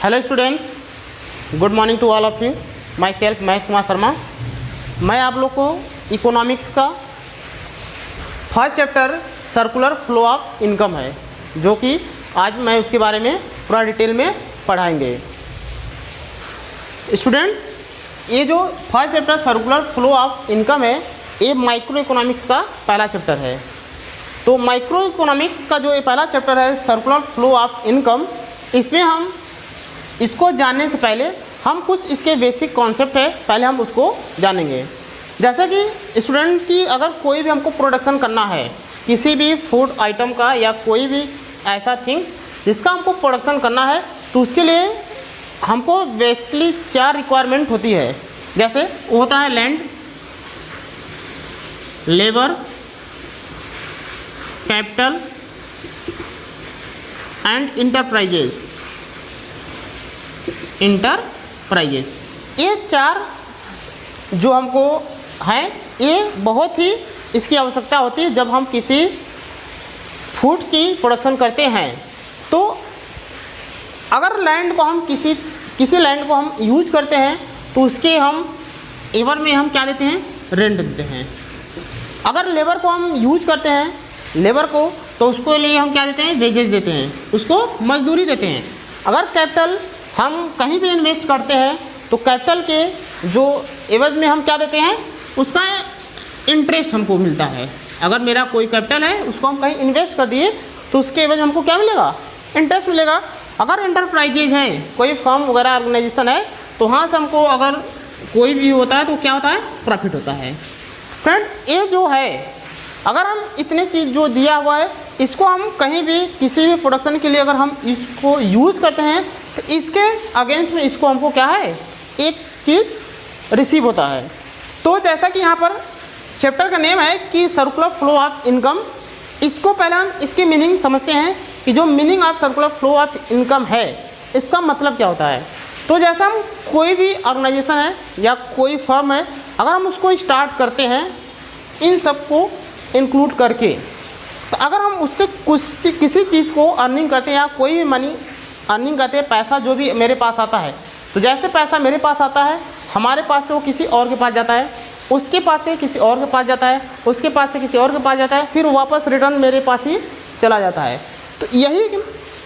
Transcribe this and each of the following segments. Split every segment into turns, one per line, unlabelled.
Hello students, good morning to all of you. Myself Mahesh Kumar Sharma. मैं आप लोग को इकोनॉमिक्स का first chapter circular flow of income है, जो कि आज मैं उसके बारे में पूरा डिटेल में पढ़ाएंगे। स्टूडेंट्स, ये जो first chapter circular flow of income है, ये माइक्रो इकोनॉमिक्स का पहला चैप्टर है। तो माइक्रो इकोनॉमिक्स का जो ये पहला चैप्टर है सर्कुलर फ्लो ऑफ इनकम, इसमें हम इसको जानने से पहले हम कुछ इसके बेसिक कॉन्सेप्ट है, पहले हम उसको जानेंगे। जैसा कि स्टूडेंट की अगर कोई भी हमको प्रोडक्शन करना है किसी भी फूड आइटम का या कोई भी ऐसा थिंग जिसका हमको प्रोडक्शन करना है, तो उसके लिए हमको बेसिकली 4 रिक्वायरमेंट होती है। जैसे वो होता है land, labour, capital and enterprises. ये 4 जो हमको है, ये बहुत ही इसकी आवश्यकता होती है जब हम किसी फूड की प्रोडक्शन करते हैं। तो अगर लैंड को हम किसी लैंड को हम यूज करते हैं तो उसके हम एवर में हम क्या देते हैं, रेंट देते हैं। अगर लेबर को हम यूज करते हैं लेबर को, तो उसके लिए हम क्या देते हैं, वेजेस देते हैं, उसको मजदूरी देते हैं। अगर कैपिटल हम कहीं भी इन्वेस्ट करते हैं तो कैपिटल के जो एवज में हम क्या देते हैं, उसका इंटरेस्ट हमको मिलता है। अगर मेरा कोई कैपिटल है उसको हम कहीं इन्वेस्ट कर दिए तो उसके एवज में हमको क्या मिलेगा, इंटरेस्ट मिलेगा। अगर एंटरप्राइजेज है, कोई फर्म वगैरह ऑर्गेनाइजेशन है, तो वहाँ से हमको अगर कोई भी होता है तो क्या होता है, प्रॉफिट होता है। फ्रेंड, ये जो है अगर हम इतने चीज़ जो दिया हुआ है इसको हम कहीं भी किसी भी प्रोडक्शन के लिए अगर हम इसको यूज़ करते हैं तो इसके अगेंस्ट में इसको हमको क्या है, एक चीज़ रिसीव होता है। तो जैसा कि यहाँ पर चैप्टर का नेम है कि सर्कुलर फ्लो ऑफ इनकम, इसको पहले हम इसकी मीनिंग समझते हैं कि जो meaning of circular flow of income है इसका मतलब क्या होता है। तो जैसा हम कोई भी ऑर्गेनाइजेशन है या कोई फर्म है, अगर हम उसको स्टार्ट करते हैं इन सबको इंक्लूड करके, तो अगर हम उससे किसी चीज़ को अर्निंग करते हैं या कोई भी मनी अर्निंग करते हैं, पैसा जो भी मेरे पास आता है, तो जैसे पैसा मेरे पास आता है, हमारे पास से वो किसी और के पास जाता है, उसके पास से किसी और के पास जाता है, उसके पास से किसी और के पास जाता है, फिर वापस रिटर्न मेरे पास ही चला जाता है। तो यही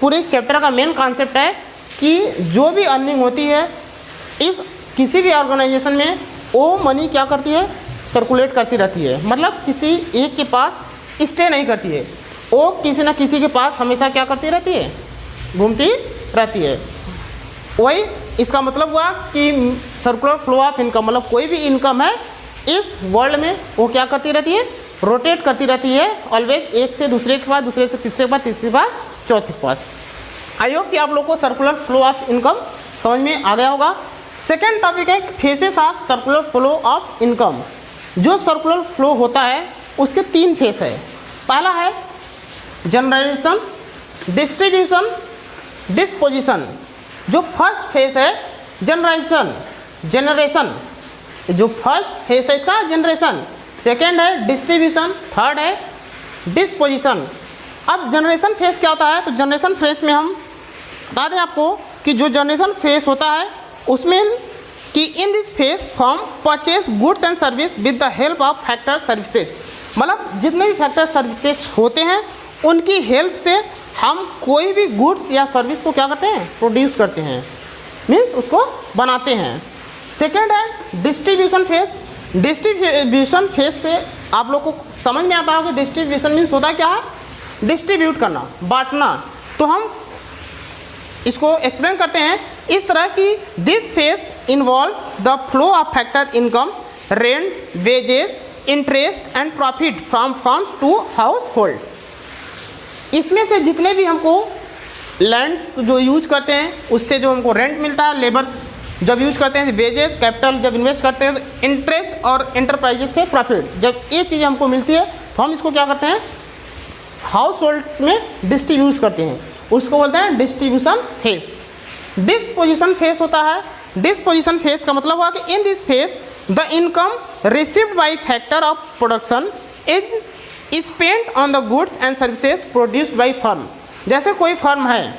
पूरे चैप्टर का मेन कॉन्सेप्ट है कि जो भी अर्निंग होती है इस किसी भी ऑर्गेनाइजेशन में, वो मनी क्या करती है, सर्कुलेट करती रहती है। मतलब किसी एक के पास स्टे नहीं करती है, वो किसी न किसी के पास हमेशा क्या करती रहती है, घूमती रहती है। वही इसका मतलब हुआ कि सर्कुलर फ्लो ऑफ इनकम, मतलब कोई भी इनकम है इस वर्ल्ड में वो क्या करती रहती है, रोटेट करती रहती है ऑलवेज, एक से दूसरे के पास, दूसरे से तीसरे के पास, तीसरे के पास, चौथे के पास। आई होप कि आप लोग को सर्कुलर फ्लो ऑफ इनकम समझ में आ गया होगा। सेकेंड टॉपिक है faces of circular flow of income. जो सर्कुलर फ्लो होता है उसके 3 फेस है। पहला है जनरेशन, डिस्ट्रीब्यूशन, डिस्पोजिशन। जो फर्स्ट फेस है जनरेशन, जो फर्स्ट फेस है इसका जनरेशन, सेकेंड है डिस्ट्रीब्यूशन, थर्ड है डिस्पोजिशन। अब जनरेशन फेस क्या होता है, तो जनरेशन फेस में हम बता दें आपको कि जो जनरेशन फेस होता है उसमें कि in this face firm purchase goods and service with the help of factor services. मतलब जितने भी फैक्टर सर्विसेज होते हैं उनकी हेल्प से हम कोई भी गुड्स या सर्विस को क्या करते हैं, प्रोड्यूस करते हैं, मीन्स उसको बनाते हैं। सेकेंड है डिस्ट्रीब्यूशन फेस। डिस्ट्रीब्यूशन फेस से आप लोग को समझ में आता होगा डिस्ट्रीब्यूशन मीन्स होता क्या है, डिस्ट्रीब्यूट करना, बांटना। तो हम इसको एक्सप्लेन करते हैं इस तरह की this phase involves the flow of factor income, rent, wages, interest and profit from firms to household. इसमें से जितने भी हमको लैंड जो यूज करते हैं उससे जो हमको रेंट मिलता है, लेबर्स जब यूज करते हैं, वेजेस, कैपिटल जब इन्वेस्ट करते हैं, तो इंटरेस्ट और एंटरप्राइजेस से प्रॉफिट, जब ये चीज़ें हमको मिलती है तो हम इसको क्या करते हैं, हाउस होल्ड्स में डिस्ट्रीब्यूट करते हैं, उसको बोलते हैं डिस्ट्रीब्यूशन फेस। डिस्पोजिशन फेस होता है। डिस्पोजिशन फेस का मतलब हुआ कि in this face the income received by factor of production is spent on the goods and services produced by firm. जैसे कोई फर्म है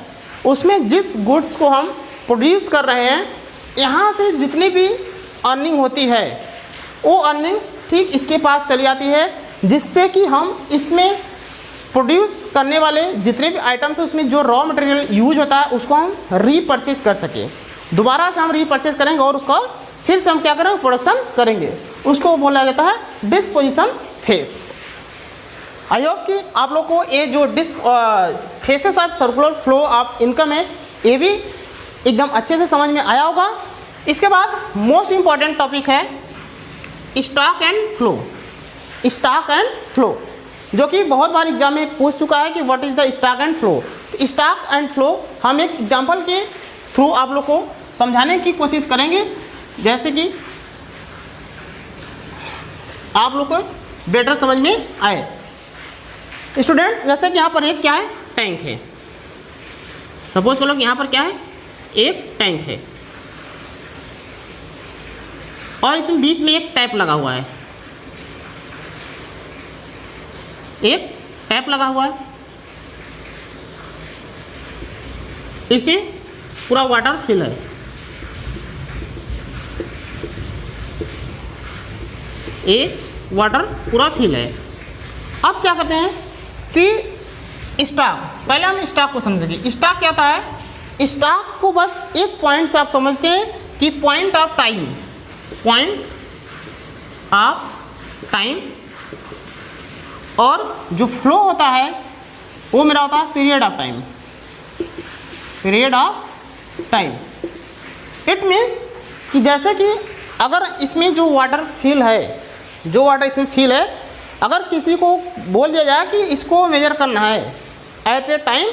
उसमें जिस गुड्स को हम प्रोड्यूस कर रहे हैं, यहाँ से जितनी भी अर्निंग होती है वो अर्निंग ठीक इसके पास चली जाती है, जिससे कि हम इसमें प्रोड्यूस करने वाले जितने भी आइटम्स हैं उसमें जो रॉ मटेरियल यूज होता है उसको हम रीपरचेज कर सकें। दोबारा से हम रीपरचेज करेंगे और उसका फिर से हम क्या करेंगे, प्रोडक्शन करेंगे। उसको बोला जाता है डिस्पोजिशन फेज। आई होप कि आप लोग को ये जो faces of circular flow of income है ये भी एकदम अच्छे से समझ में आया होगा। इसके बाद मोस्ट इंपॉर्टेंट टॉपिक है stock and flow. Stock and flow जो कि बहुत बार एग्जाम में पूछ चुका है कि what is the stock and flow. Stock and flow हम एक एग्जाम्पल के थ्रू आप लोग को समझाने की कोशिश करेंगे, जैसे कि आप लोग को बेटर समझ में आए। स्टूडेंट्स, जैसे कि यहाँ पर एक क्या है, टैंक है। सपोज करो कि यहाँ पर क्या है, एक टैंक है और इसमें बीच में एक टैप लगा हुआ है, एक टैप लगा हुआ है, इसमें पूरा वाटर फिल है। एक वाटर पूरा फिल है। अब क्या करते हैं कि स्टॉक, पहले हम स्टॉक को समझेंगे। स्टॉक क्या होता है, स्टॉक को बस एक पॉइंट से आप समझते हैं कि point of time, point of time, और जो फ्लो होता है वो मेरा होता है period of time, period of time. It means कि जैसे कि अगर इसमें जो वाटर फिल है, जो वाटर इसमें फिल है, अगर किसी को बोल दिया जाए कि इसको मेजर करना है एट ए टाइम,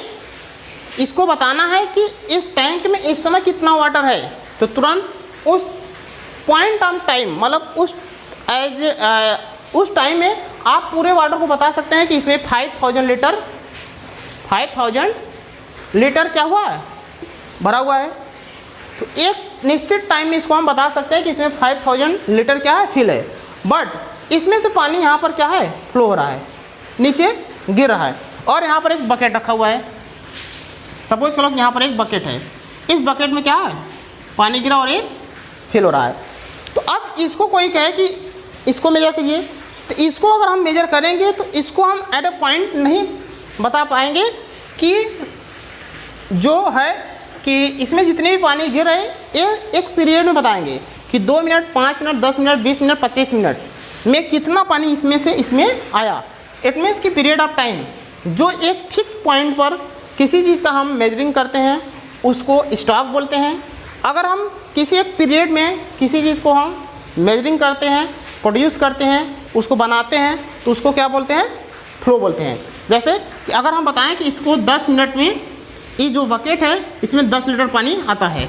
इसको बताना है कि इस टैंक में इस समय कितना वाटर है, तो तुरंत उस पॉइंट ऑफ टाइम मतलब उस टाइम में आप पूरे वाटर को बता सकते हैं कि इसमें 5000 लीटर क्या हुआ है, भरा हुआ है। तो एक निश्चित टाइम में इसको हम बता सकते हैं कि इसमें 5000 लीटर क्या है, फिल है। बट इसमें से पानी यहाँ पर क्या है, फ्लो हो रहा है, नीचे गिर रहा है, और यहाँ पर एक बकेट रखा हुआ है। सपोज करो कि यहाँ पर एक बकेट है, इस बकेट में क्या है, पानी गिरा और ये फिल हो रहा है। तो अब इसको कोई कहे कि इसको मेजर कीजिए, तो इसको अगर हम मेजर करेंगे तो इसको हम एट ए पॉइंट नहीं बता पाएंगे कि जो है कि इसमें जितने भी पानी गिर रहे ये एक पीरियड में बताएंगे कि 2 minute, 5 minute, 10 minute, 20 minute, 25 minute में कितना पानी इसमें से इसमें आया। इट मीन्स कि पीरियड ऑफ टाइम जो एक फिक्स पॉइंट पर किसी चीज़ का हम मेजरिंग करते हैं उसको स्टॉक बोलते हैं। अगर हम किसी एक पीरियड में किसी चीज़ को हम मेजरिंग करते हैं, प्रोड्यूस करते हैं, उसको बनाते हैं, तो उसको क्या बोलते हैं, फ्लो बोलते हैं। जैसे कि अगर हम बताएं कि इसको 10 मिनट में ये जो बकेट है इसमें 10 लीटर पानी आता है,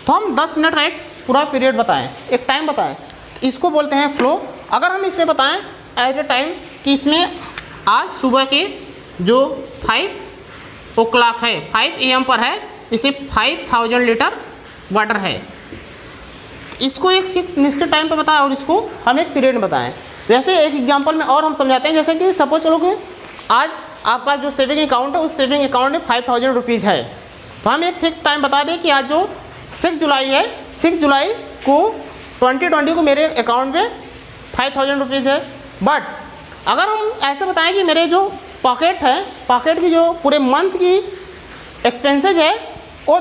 तो हम 10 मिनट का एक पूरा पीरियड बताएं, एक टाइम बताएं, तो इसको बोलते हैं फ्लो। अगर हम इसमें बताएं एट ए टाइम कि इसमें आज सुबह के जो 5 o'clock है, 5 AM पर है, इसे 5000 लीटर वाटर है, इसको एक फिक्स निश्चित टाइम पे बताएं और इसको हम एक पीरियड में बताएं। जैसे एक एग्जांपल में और हम समझाते हैं, जैसे कि सपोज चलो कि आज आपके पास जो सेविंग अकाउंट है उस सेविंग अकाउंट में 5000 रुपीज़ है, तो हम एक फिक्स टाइम बता दें कि आज जो 6 जुलाई है, 6 जुलाई को 2020 को मेरे अकाउंट में 5000 रुपीज़ है। बट अगर हम ऐसे बताएं कि मेरे जो पॉकेट है, पॉकेट की जो पूरे मंथ की एक्सपेंसेज है वो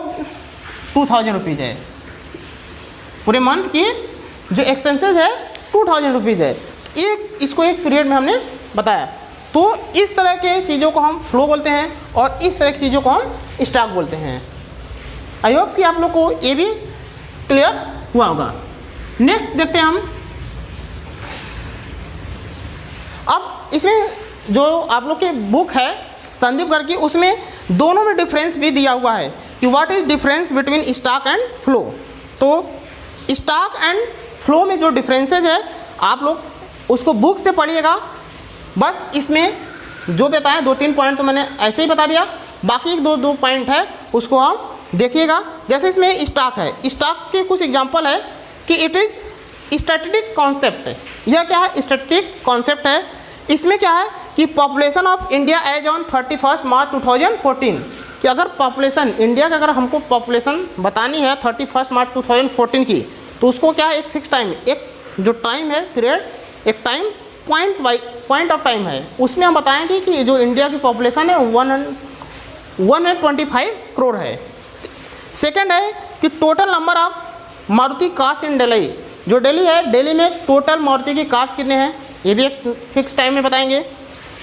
2000 रुपीज़ है, पूरे मंथ की जो एक्सपेंसेज है 2000 रुपीज़ है, एक इसको एक पीरियड में हमने बताया। तो इस तरह के चीज़ों को हम फ्लो बोलते हैं और इस तरह की चीज़ों को हम स्टॉक बोलते हैं। आई होप कि आप लोग को ये भी क्लियर हुआ होगा। नेक्स्ट देखते हैं हम, अब इसमें जो आप लोग के बुक है संदीप गर्ग की, उसमें दोनों में डिफरेंस भी दिया हुआ है कि what is difference between stock and flow. तो स्टॉक एंड फ्लो में जो डिफरेंसेज है आप लोग उसको बुक से पढ़िएगा। बस इसमें जो बताया 2-3 पॉइंट तो मैंने ऐसे ही बता दिया, बाकी 2 पॉइंट है उसको आप देखिएगा। जैसे इसमें स्टॉक है, स्टॉक के कुछ एग्जांपल है कि इट इज़ स्टैटिस्टिक कॉन्सेप्ट है। यह क्या है, स्टैटिस्टिक कॉन्सेप्ट है। इसमें क्या है कि population of India as on 31 March 2014, कि अगर पॉपुलेशन इंडिया का, अगर हमको पॉपुलेशन बतानी है 31 मार्च 2014 की, तो उसको क्या है, एक फिक्स टाइम, एक जो टाइम है पीरियड, एक टाइम पॉइंट ऑफ टाइम है, उसमें हम बताएंगे कि जो इंडिया की पॉपुलेशन है 125 करोड़ है। सेकेंड है कि total number of Maruti cars in Delhi, जो दिल्ली है, दिल्ली में टोटल मारुति की कार्स कितने हैं, ये भी एक फिक्स टाइम में बताएंगे।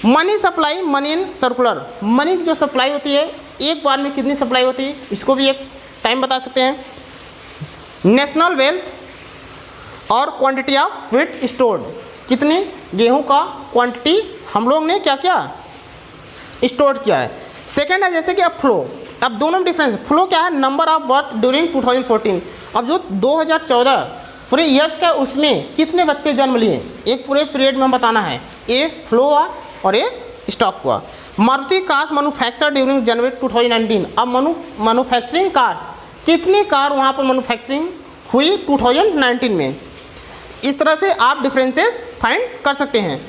Money supply, money in circular, money की जो सप्लाई होती है एक बार में कितनी सप्लाई होती है, इसको भी एक टाइम बता सकते हैं। नेशनल वेल्थ और क्वांटिटी ऑफ व्हीट स्टोर्ड, कितनी गेहूं का क्वांटिटी हम लोग ने क्या किया, स्टोर किया है। सेकेंड है जैसे कि अब फ्लो, अब दोनों में डिफरेंस, फ्लो क्या है, नंबर ऑफ बर्थ ड्यूरिंग 2014, अब जो 2014 पूरे ईयर्स का उसमें कितने बच्चे जन्म लिए, एक पूरे पीरियड में बताना है, ये फ्लो हुआ और ये स्टॉक हुआ। मारुति कार्स मैन्युफैक्चर ड्यूरिंग जनवरी 2019, अब मैन्युफैक्चरिंग कार्स, कितनी कार वहाँ पर मैन्युफैक्चरिंग हुई 2019 में। इस तरह से आप डिफरेंसेस फाइंड कर सकते हैं।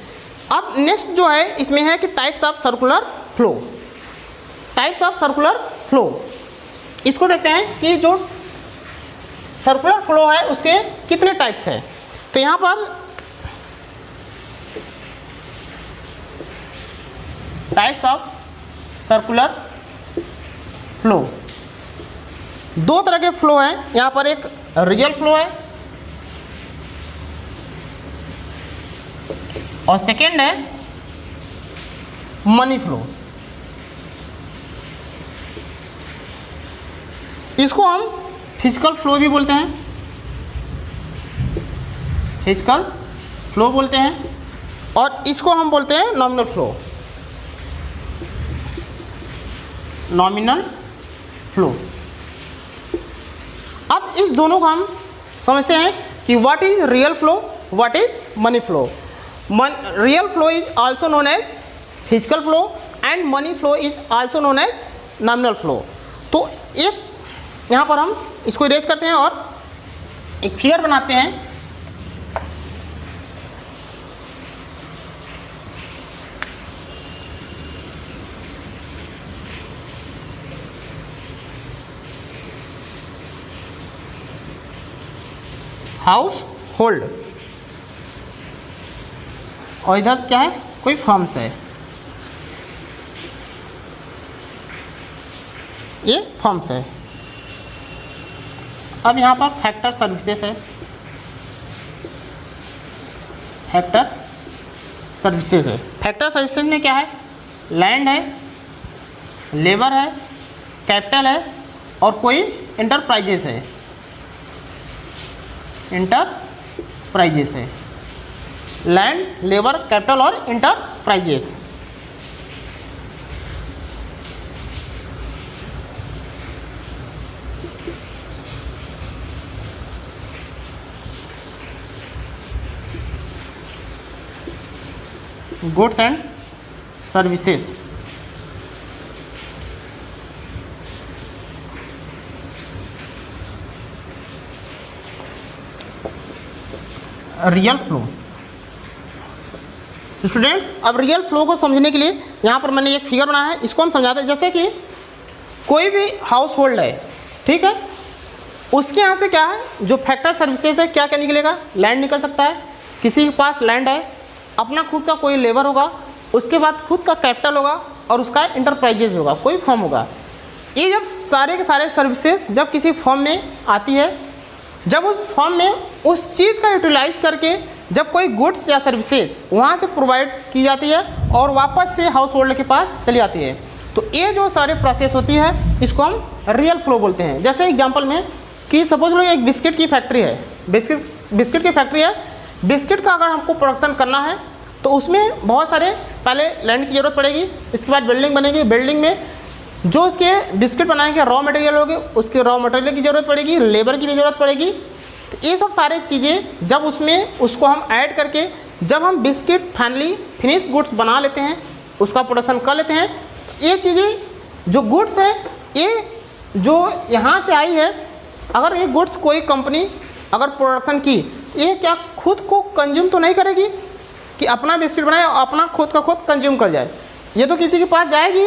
अब नेक्स्ट जो है इसमें है कि types of circular flow, types of circular flow, इसको देखते हैं कि जो सर्कुलर फ्लो है उसके कितने टाइप्स हैं। तो यहाँ पर टाइप्स ऑफ सर्कुलर फ्लो, दो तरह के फ्लो हैं यहाँ पर, एक रियल फ्लो है और सेकेंड है मनी फ्लो। इसको हम फिजिकल फ्लो भी बोलते हैं, फिजिकल फ्लो बोलते हैं, और इसको हम बोलते हैं नॉमिनल फ्लो, नॉमिनल फ्लो। अब इस दोनों को हम समझते हैं कि what is real flow, what is money flow. Real flow is also known as physical flow and money flow is also known as nominal flow. तो एक यहाँ पर हम इसको इरेज करते हैं और एक फिगर बनाते हैं। हाउस होल्ड, और इधर क्या है, कोई फर्म्स है, ये फर्म्स है। अब यहाँ पर फैक्टर सर्विसेज है, फैक्टर सर्विसेज है। फैक्टर सर्विसेज में क्या है, लैंड है, लेबर है, कैपिटल है और कोई इंटरप्राइजेस है, इंटरप्राइजेस है, लैंड, लेबर, कैपिटल और enterprises. Goods and services, real flow. Students, अब रियल फ्लो को समझने के लिए यहाँ पर मैंने एक फिगर बनाया है, इसको हम समझाते हैं। जैसे कि कोई भी हाउस होल्ड है, ठीक है, उसके यहाँ से क्या है, जो फैक्टर सर्विसेज है, क्या क्या निकलेगा, लैंड निकल सकता है, किसी के पास लैंड है, अपना खुद का कोई लेबर होगा, उसके बाद खुद का कैपिटल होगा और उसका इंटरप्राइजेज होगा, कोई फर्म होगा। ये जब सारे के सारे सर्विसेज जब किसी फर्म में आती है, जब उस फर्म में उस चीज़ का यूटिलाइज करके जब कोई गुड्स या सर्विसेज वहाँ से प्रोवाइड की जाती है और वापस से हाउस होल्ड के पास चली जाती है, तो ये जो सारे प्रोसेस होती है इसको हम रियल फ्लो बोलते हैं। जैसे एग्जांपल में कि सपोज लो एक बिस्किट की फैक्ट्री है, बिस्किट की फैक्ट्री है, बिस्किट का अगर हमको प्रोडक्शन करना है तो उसमें बहुत सारे पहले लैंड की ज़रूरत पड़ेगी, इसके बाद बिल्डिंग बनेगी, बिल्डिंग में जो उसके बिस्किट बनाएंगे रॉ मटेरियल होगी, उसके रॉ मटेरियल की ज़रूरत पड़ेगी, लेबर की भी ज़रूरत पड़ेगी। तो ये सब सारे चीज़ें जब उसमें उसको हम ऐड करके जब हम बिस्किट फाइनली फिनिश गुड्स बना लेते हैं, उसका प्रोडक्शन कर लेते हैं, ये चीज़ें जो गुड्स है ये जो यहाँ से आई है, अगर ये गुड्स कोई कंपनी अगर प्रोडक्शन की, ये क्या खुद को कंज्यूम तो नहीं करेगी कि अपना बिस्किट बनाए और अपना खुद का खुद कंज्यूम कर जाए, ये तो किसी के पास जाएगी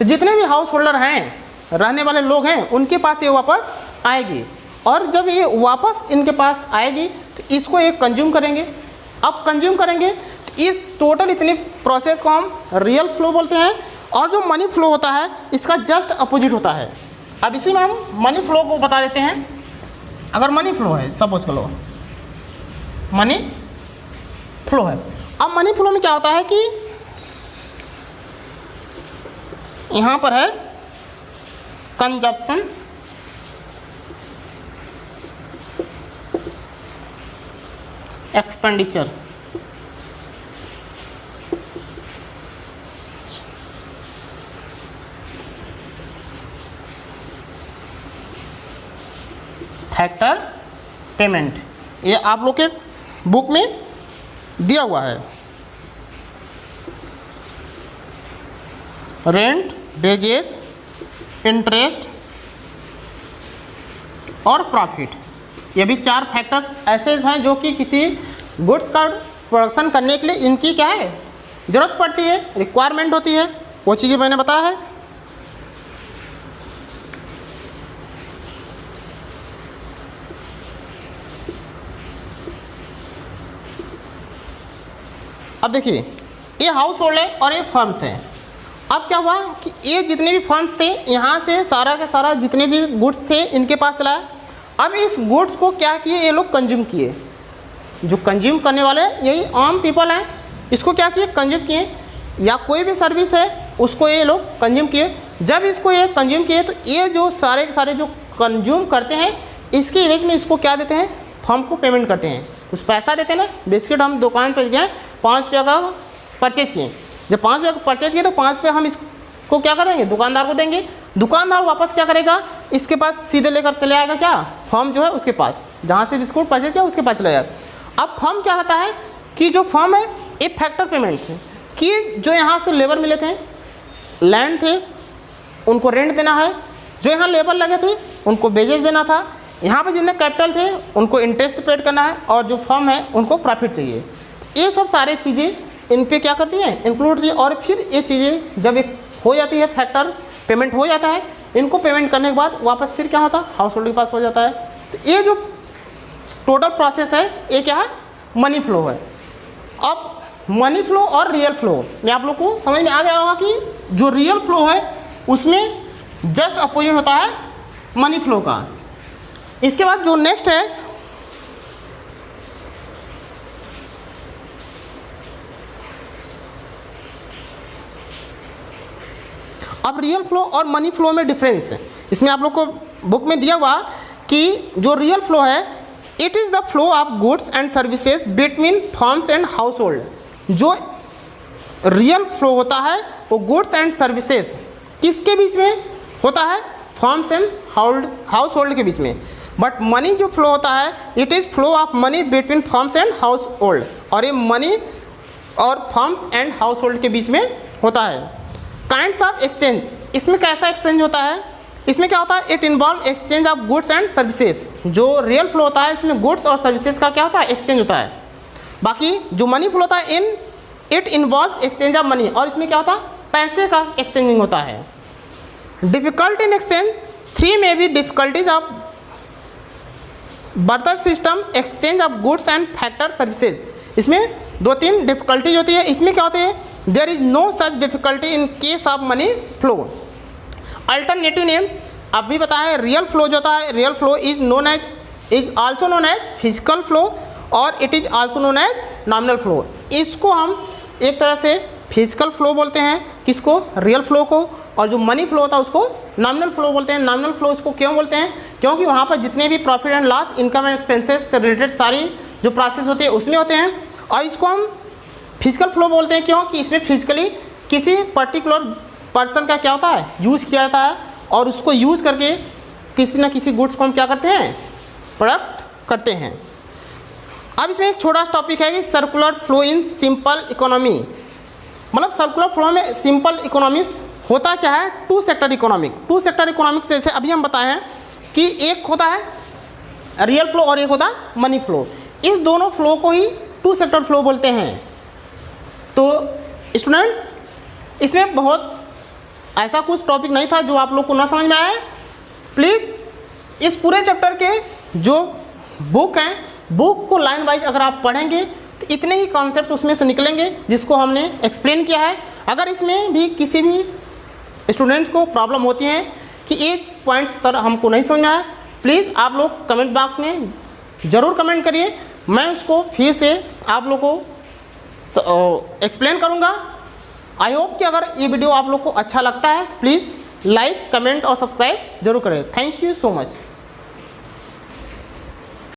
तो जितने भी हाउस होल्डर हैं, रहने वाले लोग हैं, उनके पास ये वापस आएगी। और जब ये वापस इनके पास आएगी तो इसको एक कंज्यूम करेंगे। अब कंज्यूम करेंगे तो इस टोटल इतनी प्रोसेस को हम रियल फ्लो बोलते हैं। और जो मनी फ्लो होता है इसका जस्ट अपोजिट होता है। अब इसी में हम मनी फ्लो को बता देते हैं। अगर मनी फ्लो है, सपोज कर लो मनी फ्लो है। अब मनी फ्लो में क्या होता है कि यहाँ पर है कंजप्शन, एक्सपेंडिचर, फैक्टर पेमेंट, ये आप लोग के बुक में दिया हुआ है। रेंट, वेजेस, इंटरेस्ट और प्रॉफिट, ये भी 4 फैक्टर्स ऐसे हैं जो कि किसी गुड्स का प्रोडक्शन करने के लिए इनकी क्या है, ज़रूरत पड़ती है, रिक्वायरमेंट होती है। वो चीज़ें मैंने बताया है। अब देखिए, ये हाउस होल्ड है और ये फर्म्स हैं। अब क्या हुआ कि ये जितने भी फर्म्स थे, यहाँ से सारा का सारा जितने भी गुड्स थे इनके पास चला। अब इस गुड्स को क्या किए, ये लोग कंज्यूम किए। जो कंज्यूम करने वाले यही आम पीपल हैं, इसको क्या किए, कंज्यूम किए। या कोई भी सर्विस है उसको ये लोग कंज्यूम किए। जब इसको ये कंज्यूम किए तो ये जो सारे के सारे जो कंज्यूम करते हैं, इसके एवज में इसको क्या देते हैं, फर्म को पेमेंट करते हैं। कुछ पैसा देते हैं ना। बिस्किट हम दुकान पर गए, 5 रुपये का परचेज़ किए। जब 5 रुपये का परचेज़ किए तो 5 रुपये हम इसको क्या करेंगे, दुकानदार को देंगे। दुकानदार वापस क्या करेगा, इसके पास सीधे लेकर चले आएगा क्या, फर्म जो है उसके पास, जहाँ से बिस्कुट परचेज किया उसके पास चले जाएगा। अब फर्म क्या होता है कि जो फर्म है ये फैक्टर पेमेंट से कि जो यहाँ से लेबर मिले थे, लैंड थे, उनको रेंट देना है। जो यहाँ लेबर लगे थे उनको वेजेस देना था। यहाँ पर जितने कैपिटल थे उनको इंटरेस्ट पेड करना है। और जो फर्म है उनको प्रॉफिट चाहिए। ये सब सारी चीज़ें इन पे क्या करती हैं, इंक्लूड होती है। और फिर ये चीज़ें जब एक हो जाती है, फैक्टर पेमेंट हो जाता है, इनको पेमेंट करने के बाद वापस फिर क्या होता है, हाउस होल्ड के पास हो जाता है। तो ये जो टोटल प्रोसेस है ये क्या है, मनी फ्लो है। अब मनी फ्लो और रियल फ्लो में आप लोग को समझ में आ गया होगा कि जो रियल फ्लो है उसमें जस्ट अपोजिट होता है मनी फ्लो का। इसके बाद जो नेक्स्ट है, अब रियल फ्लो और मनी फ्लो में डिफरेंस है। इसमें आप लोग को बुक में दिया हुआ कि जो रियल फ्लो है, it is the flow of goods and services between firms and house hold. जो रियल फ्लो होता है वो गुड्स एंड सर्विसेज किसके बीच में होता है, फर्म्स एंड हाउस होल्ड के बीच में। बट मनी जो फ्लो होता है, it is flow of money between firms and house hold. और ये मनी और फर्म्स एंड हाउस होल्ड के बीच में होता है। काइंड्स ऑफ एक्सचेंज, इसमें कैसा एक्सचेंज होता है, इसमें क्या होता है, it involve exchange of goods and services. जो रियल फ्लो होता है इसमें गुड्स और सर्विसेज का क्या होता है, एक्सचेंज होता है। बाकी जो मनी फ्लो होता है, it involve exchange of money, और इसमें क्या होता है, पैसे का एक्सचेंजिंग होता है। डिफिकल्ट इन एक्सचेंज, 3 में be difficulties of barter system, exchange of goods and factor services. इसमें 2-3 डिफिकल्टीज होती है। इसमें क्या होते हैं, there is no such difficulty in case of money flow. Alternative names अब भी बताया है। रियल फ्लो जो होता है, real flow is also known as physical flow और it is also known as nominal flow. इसको हम एक तरह से फिजिकल फ्लो बोलते हैं, किसको, रियल फ्लो को। और जो मनी फ्लो होता है उसको नॉमिनल फ्लो बोलते हैं। नॉमिनल फ्लो उसको क्यों बोलते हैं, क्योंकि वहाँ पर जितने भी profit and loss, income and expenses से रिलेटेड सारी जो प्रोसेस होती है उसमें होते हैं। और इसको हम फिजिकल फ्लो बोलते हैं क्योंकि इसमें फिजिकली किसी पर्टिकुलर पर्सन का क्या होता है, यूज़ किया जाता है। और उसको यूज़ करके किसी न किसी गुड्स को हम क्या करते हैं, प्रोडक्ट करते हैं। अब इसमें एक छोटा सा टॉपिक है कि circular flow in simple economy. मतलब सर्कुलर फ्लो में सिंपल इकोनॉमिक्स होता क्या है, 2 सेक्टर इकोनॉमिक। 2 सेक्टर इकोनॉमिक्स जैसे अभी हम बताए हैं कि एक होता है रियल फ्लो और एक होता है मनी फ्लो। इस दोनों फ्लो को ही 2 सेक्टर फ्लो बोलते हैं। तो स्टूडेंट, इसमें बहुत ऐसा कुछ टॉपिक नहीं था जो आप लोग को ना समझ में आए। प्लीज़ इस पूरे चैप्टर के जो बुक हैं, बुक को लाइन वाइज अगर आप पढ़ेंगे तो इतने ही कॉन्सेप्ट उसमें से निकलेंगे जिसको हमने एक्सप्लेन किया है। अगर इसमें भी किसी भी स्टूडेंट्स को प्रॉब्लम होती है कि ये पॉइंट्स सर हमको नहीं समझ में आया, प्लीज़ आप लोग कमेंट बॉक्स में ज़रूर कमेंट करिए, मैं उसको फिर से आप लोग को एक्सप्लेन करूँगा। आई होप कि अगर ये वीडियो आप लोग को अच्छा लगता है प्लीज़ लाइक, कमेंट और सब्सक्राइब जरूर करें। Thank you so much.